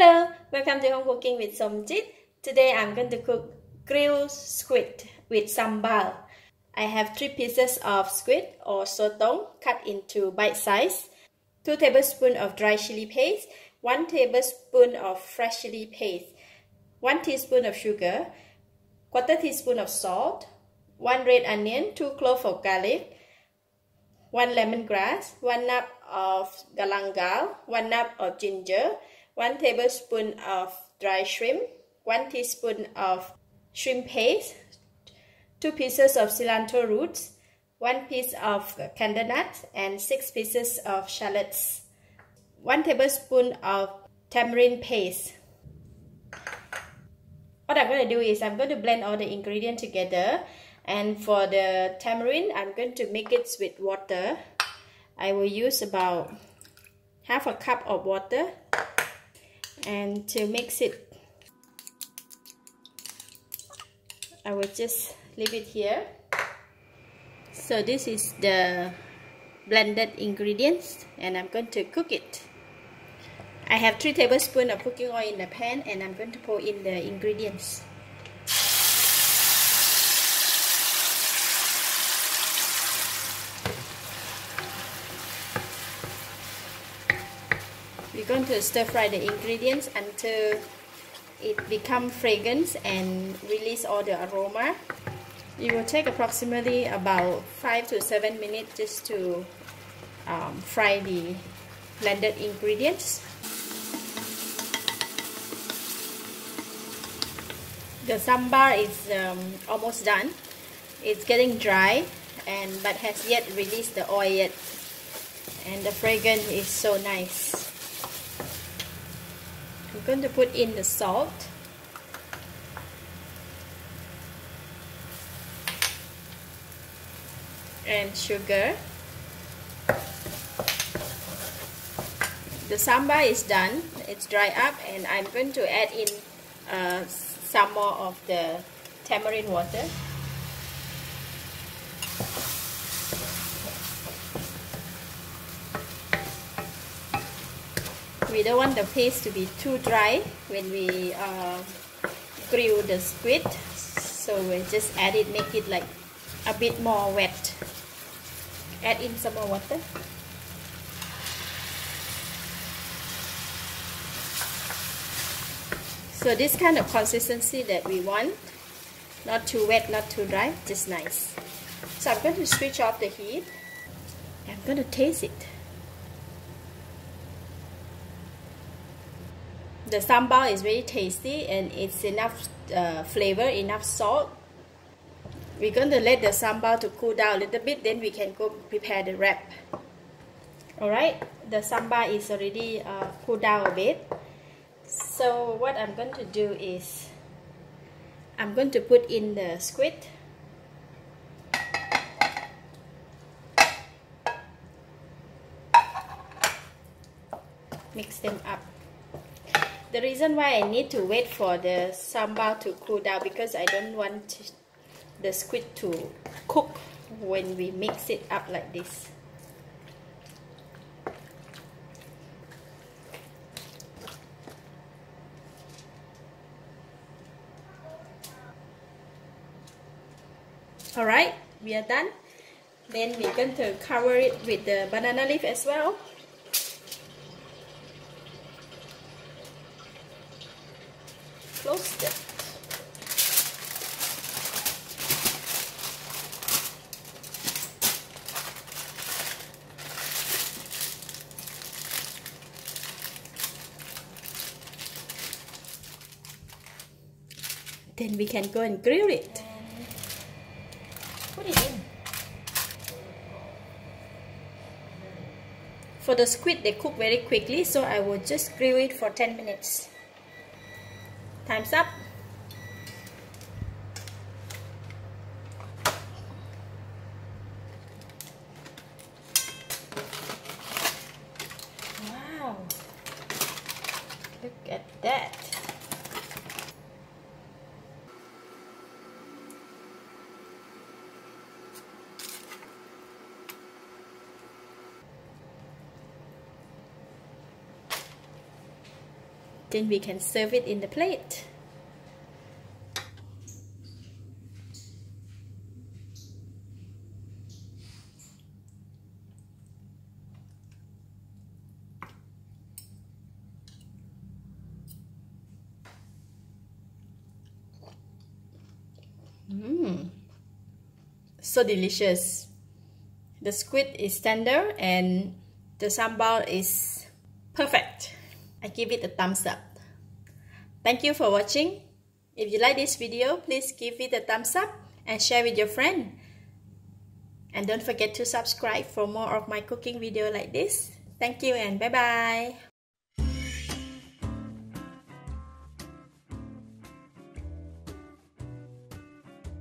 Hello, welcome to Home Cooking with Somjit. Today I'm going to cook grilled squid with sambal. I have 3 pieces of squid or sotong cut into bite size, 2 tablespoons of dry chili paste, 1 tablespoon of fresh chili paste, 1 teaspoon of sugar, 1/4 teaspoon of salt, 1 red onion, 2 cloves of garlic, 1 lemongrass, 1 nut of galangal, 1 nut of ginger, 1 tablespoon of dry shrimp, 1 teaspoon of shrimp paste, 2 pieces of cilantro roots, 1 piece of candle nut, and 6 pieces of shallots, 1 tablespoon of tamarind paste. What I'm going to do is I'm going to blend all the ingredients together, and for the tamarind I'm going to make it with water. I will use about half a cup of water, and to mix it I will just leave it here. So this is the blended ingredients and I'm going to cook it. I have 3 tablespoons of cooking oil in the pan and I'm going to pour in the ingredients. We're going to stir fry the ingredients until it becomes fragrant and release all the aroma. It will take approximately about 5 to 7 minutes just to fry the blended ingredients. The sambar is almost done. It's getting dry but has yet released the oil yet, and the fragrance is so nice. I'm going to put in the salt, and sugar. The sambar is done, it's dry up, and I'm going to add in some more of the tamarind water. We don't want the paste to be too dry when we grill the squid, so we just add it, make it like a bit more wet. Add in some more water. So this kind of consistency that we want, not too wet, not too dry, just nice. So I'm going to switch off the heat. I'm going to taste it. The sambal is very tasty and it's enough flavor, enough salt. We're going to let the sambal to cool down a little bit, then we can go prepare the wrap. Alright, the sambal is already cooled down a bit. So what I'm going to do is I'm going to put in the squid. Mix them up. The reason why I need to wait for the sambal to cool down because I don't want the squid to cook when we mix it up like this. Alright, we are done. Then we're going to cover it with the banana leaf as well. Close it. Then we can go and grill it. Put it in. For the squid, they cook very quickly, so I will just grill it for 10 minutes. Time's up. Wow, look at that. Then we can serve it in the plate. So delicious. The squid is tender and the sambal is perfect. I give it a thumbs up. Thank you for watching. If you like this video, please give it a thumbs up and share with your friend. And don't forget to subscribe for more of my cooking video like this. Thank you and bye bye.